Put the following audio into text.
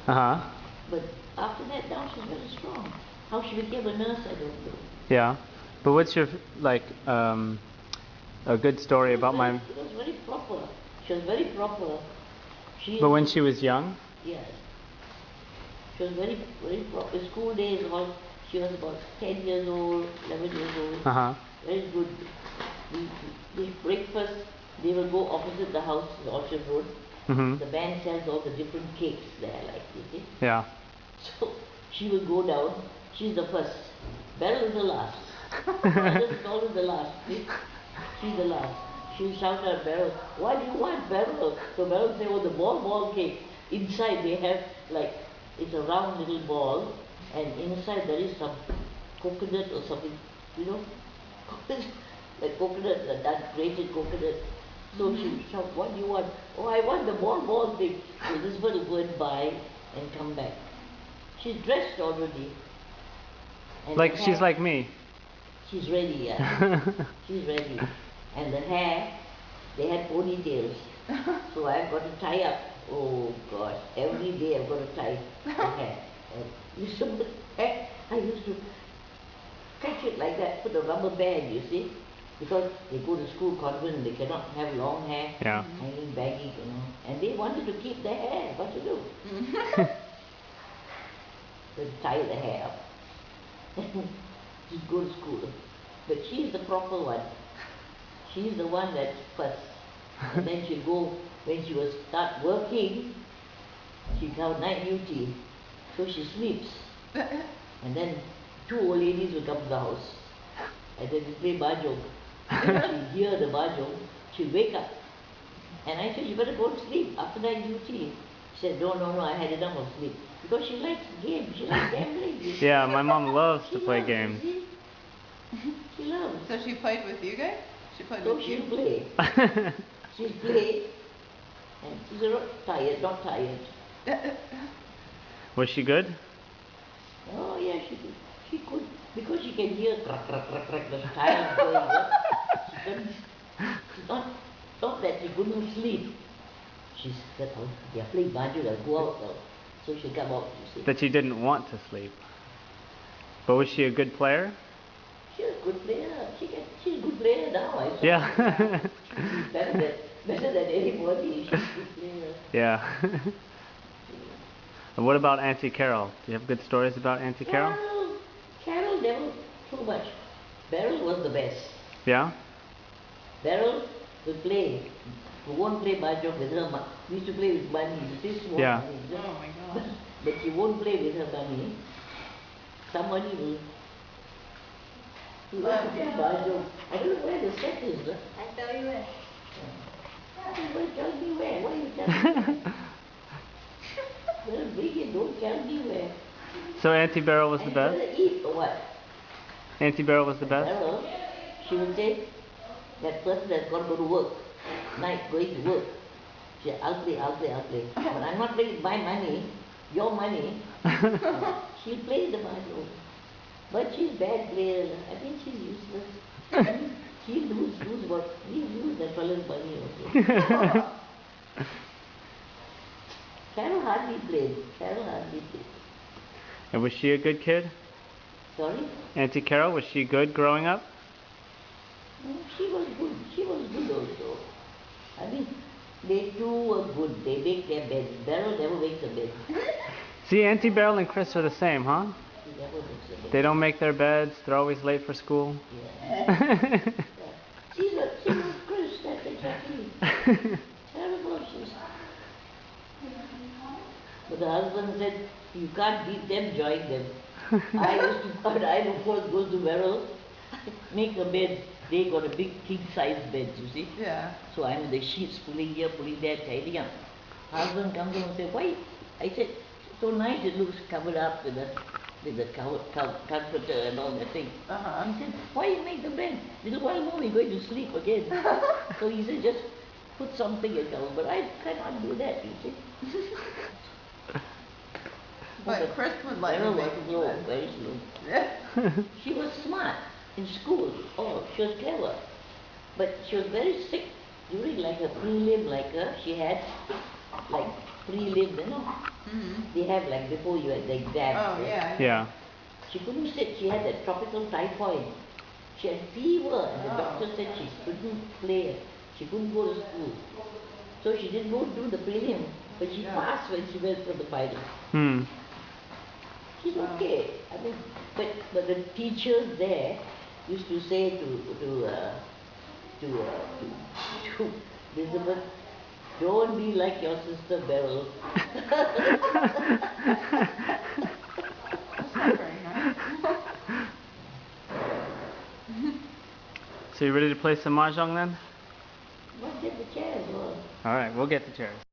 Uh-huh. But after that, now she's very strong. How she became a nurse, I don't know. Yeah. But what's your, like, a good story about my... She was very proper. She was very proper. But when she was young? Yes. She was very, very proper. School days, she was about 10 years old, 11 years old. Uh-huh. Very good. The breakfast, they will go opposite the house, the Orchard Road. Mm-hmm. The band sells all the different cakes there, like, you see. Yeah. So she will go down. She's the first. Beryl is the last. Others is always the last. See? She's the last. She'll shout at Beryl, "What do you want, Beryl?" So Beryl will say, "Oh, the ball cake." Inside they have, like, it's a round little ball, and inside there is some coconut or something, you know, like coconut, that grated coconut. So she'll shout, "What do you want?" "Oh, I want the ball thing." So Elizabeth will go and buy and come back. She's dressed already. And like she's like me. She's ready, yeah. She's ready. And the hair, they had ponytails. So I've got to tie up. Oh gosh, every day I've got to tie the hair. I used to catch it like that, put a rubber band, you see. Because they go to school convent, they cannot have long hair, yeah. hanging baggy, you know. And they wanted to keep their hair, what to do? They tie the hair up. Just go to school. But she's the proper one. She's the one that's first. And then she'll go, when she will start working, she'll have night duty. So she sleeps. And then 2 old ladies will come to the house. And then they play mahjong. And she'll hear the mahjong, she'll wake up. And I said, "You better go to sleep after night duty." She said, no, I had enough of sleep. Because she likes games, she likes gambling. Yeah, my mom loves to play games. She loves. So she played with you guys? She played with you? She'll play. She'll play. And she's not tired. Was she good? Oh yeah, she could. Because she can hear crack, the tiles going up. She's not that she couldn't sleep. She's that, they're playing mahjong, they'll go out now. So she'll come out, you see. That she didn't want to sleep. But was she a good player? She's a good player. She's a good player now, I saw. Yeah. She's better than anybody. She's a good player. Yeah. And what about Auntie Carol? Do you have good stories about Auntie Carol? Carol never too much. Beryl was the best. Yeah? Beryl will play. We won't play mahjong with her. We used to play with money. You see, small money. Oh my gosh. But she won't play with her money. Somebody will mahjong. I don't know where the set is. I tell you where. Tell me where. Why you telling me? Well, bring it. Don't tell me where. So Auntie Beryl was the best? Eat or what? Auntie Beryl was the best? Beryl, she will say, that person that's got to go to work, night going to work. She said, I'll play. But I'm not playing my money, your money. She'll play the mahjong. But she's a bad player. I think she's useless. She'll lose what? We'll lose that fellow's money also. Carol hardly played. And was she a good kid? Sorry? Auntie Carol, was she good growing up? No, she was good. She was good also. I mean, they too were good. They make their beds. Beryl never makes a bed. See, Auntie Beryl and Chris are the same, huh? She never makes a bed. They don't make their beds. They're always late for school. Yeah. She's a Chris, that's exactly. Terrible, But the husband said, you can't beat them, join them. I of course go to Beryl, make a bed. They got a big king-size bed, you see. Yeah. So I'm in the sheets, pulling here, pulling there, tidying up. Husband comes home and says, why? I said, so nice it looks covered up with the comforter and all that thing. He said, why you make the bed? Little while more we're going to sleep again. So he said, just put something and cover. But I cannot do that, you see. But Chris would let me make it slow, very slow. She was smart in school. Oh, she was clever. But she was very sick during like a prelim, she had like prelim, you know. they have like before you had the exam. Oh, right? yeah. Yeah. She couldn't sit. She had that tropical typhoid. She had fever, and the Oh. doctor said she couldn't play. She couldn't go to school. So she didn't go do the prelim, but she Yeah. passed when she went for the final. Hmm. She's Wow. okay. I mean, but the teachers there used to say to Elizabeth, don't be like your sister Beryl. That's not very nice. So you ready to play some mahjong then? What did the chairs? All right, we'll get the chairs.